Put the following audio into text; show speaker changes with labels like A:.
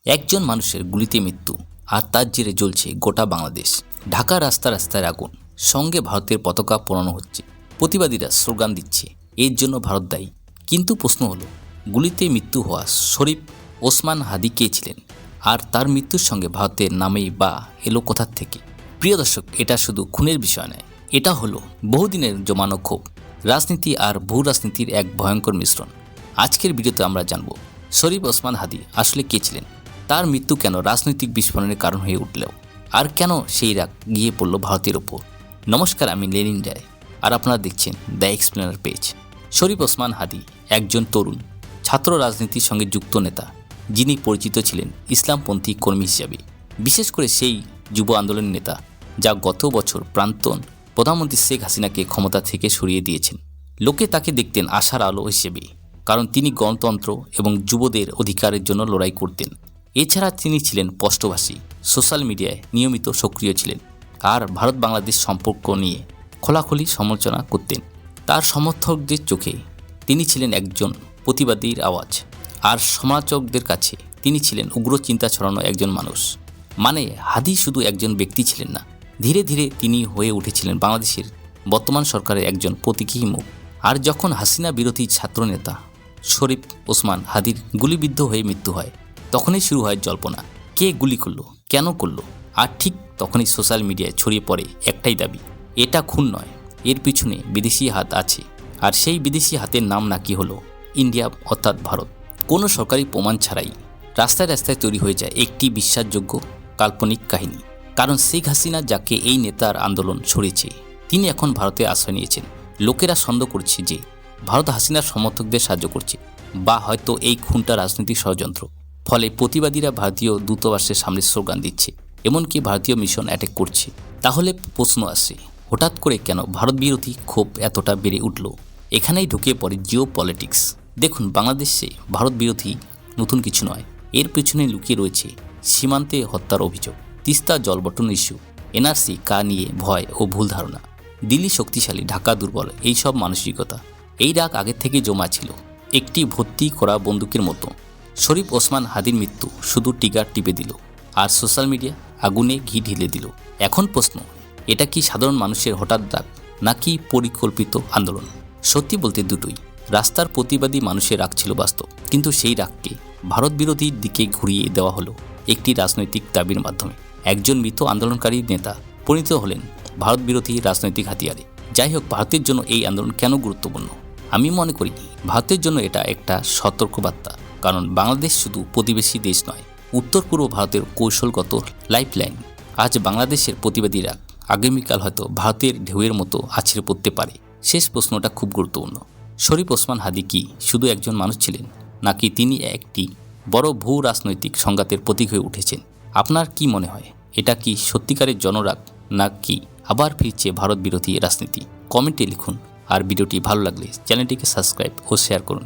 A: একজন মানুষের গুলিতে মৃত্যু আর তার জেরে জ্বলছে গোটা বাংলাদেশ। ঢাকা রাস্তা রাস্তায় আগুন, সঙ্গে ভারতের পতাকা পোড়ানো হচ্ছে। প্রতিবাদীরা স্লোগান দিচ্ছে এর জন্য ভারত দায়ী। কিন্তু প্রশ্ন হলো, গুলিতে মৃত্যু হওয়া শরীফ ওসমান হাদি কে ছিলেন, আর তার মৃত্যুর সঙ্গে ভারতের নামেই বা এলো কোথার থেকে? প্রিয় দর্শক, এটা শুধু খুনের বিষয় নয়, এটা হলো বহুদিনের জমানো ক্ষোভ, রাজনীতি আর ভূ রাজনীতির এক ভয়ঙ্কর মিশ্রণ। আজকের ভিডিওতে আমরা জানব শরীফ ওসমান হাদি আসলে কে ছিলেন, তার মৃত্যু কেন রাজনৈতিক বিস্ফোরণের কারণ হয়ে উঠলেও, আর কেন সেই রাগ গিয়ে পড়ল ভারতের ওপর। নমস্কার, আমি লেনিন রায়, আর আপনারা দেখছেন দ্য এক্সপ্লেনার পেজ। শরীফ ওসমান হাদি একজন তরুণ ছাত্র রাজনীতির সঙ্গে যুক্ত নেতা, যিনি পরিচিত ছিলেন ইসলামপন্থী কর্মী হিসাবে, বিশেষ করে সেই যুব আন্দোলনের নেতা যা গত বছর প্রাক্তন প্রধানমন্ত্রী শেখ হাসিনাকে ক্ষমতা থেকে সরিয়ে দিয়েছেন। লোকে তাকে দেখতেন আশার আলো হিসেবে, কারণ তিনি গণতন্ত্র এবং যুবদের অধিকারের জন্য লড়াই করতেন। এছাড়া তিনি ছিলেন স্পষ্টভাষী, সোশ্যাল মিডিয়ায় নিয়মিত সক্রিয় ছিলেন, আর ভারত বাংলাদেশ সম্পর্ক নিয়ে খোলাখুলি সমালোচনা করতেন। তার সমর্থকদের চোখে তিনি ছিলেন একজন প্রতিবাদীর আওয়াজ, আর সমালোচকদের কাছে তিনি ছিলেন উগ্র চিন্তা ছড়ানো একজন মানুষ। মানে হাদি শুধু একজন ব্যক্তি ছিলেন না, ধীরে ধীরে তিনি হয়ে উঠেছিলেন বাংলাদেশের বর্তমান সরকারের একজন প্রতীকী মুখ। আর যখন হাসিনা বিরোধী ছাত্রনেতা শরীফ ওসমান হাদির গুলিবিদ্ধ হয়ে মৃত্যু হয়, তখনই শুরু হয় জল্পনা। কে গুলি করলো, কেন করলো? আর ঠিক তখনই সোশ্যাল মিডিয়ায় ছড়িয়ে পড়ে একটাই দাবি, এটা খুন নয়, এর পিছনে বিদেশি হাত আছে। আর সেই বিদেশি হাতের নাম নাকি হলো ইন্ডিয়া, অর্থাৎ ভারত। কোনো সরকারি প্রমাণ ছাড়াই রাস্তায় রাস্তায় তৈরি হয়ে যায় একটি বিশ্বাসযোগ্য কাল্পনিক কাহিনী। কারণ শেখ হাসিনা যাকে এই নেতার আন্দোলন ছড়িয়েছে, তিনি এখন ভারতে আশ্রয় নিয়েছেন। লোকেরা সন্দেহ করছে যে ভারত হাসিনার সমর্থকদের সাহায্য করছে, বা হয়তো এই খুনটা রাজনৈতিক ষড়যন্ত্র। ফলে প্রতিবাদীরা ভারতীয় দূতাবাসের সামনে স্লোগান দিচ্ছে, এমনকি ভারতীয় মিশন অ্যাটাক করছে। তাহলে প্রশ্ন আসে, হঠাৎ করে কেন ভারত বিরোধী ক্ষোভ এতটা বেড়ে উঠল? এখানেই ঢুকে পড়ে জিও পলিটিক্স। দেখুন, বাংলাদেশে ভারত বিরোধী নতুন কিছু নয়, এর পেছনে লুকিয়ে রয়েছে সীমান্তে হত্যার অভিযোগ, তিস্তা জলবন্টন ইস্যু, এনআরসি কা নিয়ে ভয় ও ভুল ধারণা, দিল্লি শক্তিশালী, ঢাকা দুর্বল, এইসব মানসিকতা। এই রাগ আগের থেকে জমা ছিল, একটি ভর্তি করা বন্দুকের মতো। শরীফ ওসমান হাদির মৃত্যু শুধু টিগার টিপে দিল, আর সোশ্যাল মিডিয়া আগুনে ঘি ঢেলে দিল। এখন প্রশ্ন, এটা কি সাধারণ মানুষের হঠাৎ রাগ, নাকি পরিকল্পিত আন্দোলন? সত্যি বলতে দুটোই। রাস্তার প্রতিবাদী মানুষের রাগ ছিল বাস্তব, কিন্তু সেই রাগকে ভারত বিরোধীর দিকে ঘুরিয়ে দেওয়া হলো একটি রাজনৈতিক দাবির মাধ্যমে। একজন মৃত আন্দোলনকারী নেতা পরিণত হলেন ভারত বিরোধী রাজনৈতিক হাতিয়ারে। যাই হোক, ভারতের জন্য এই আন্দোলন কেন গুরুত্বপূর্ণ? আমি মনে করি ভারতের জন্য এটা একটা সতর্কবার্তা। কারণ বাংলাদেশ শুধু প্রতিবেশী দেশ নয়, উত্তর পূর্ব ভারতের কৌশলগত লাইফলাইন। আজ বাংলাদেশের প্রতিবাদীরা আগামীকাল হয়তো ভারতের ঢেউয়ের মতো আছড়ে পড়তে পারে। শেষ প্রশ্নটা খুব গুরুত্বপূর্ণ। শরীফ ওসমান হাদি কি শুধু একজন মানুষ ছিলেন, নাকি তিনি একটি বড় ভূ রাজনৈতিক সংঘাতের প্রতীক হয়ে উঠেছেন? আপনার কি মনে হয়, এটা কি সত্যিকারের জনরাগ, নাকি আবার ফিরছে ভারত বিরোধী রাজনীতি? কমেন্টে লিখুন। আর ভিডিওটি ভালো লাগলে চ্যানেলটিকে সাবস্ক্রাইব ও শেয়ার করুন।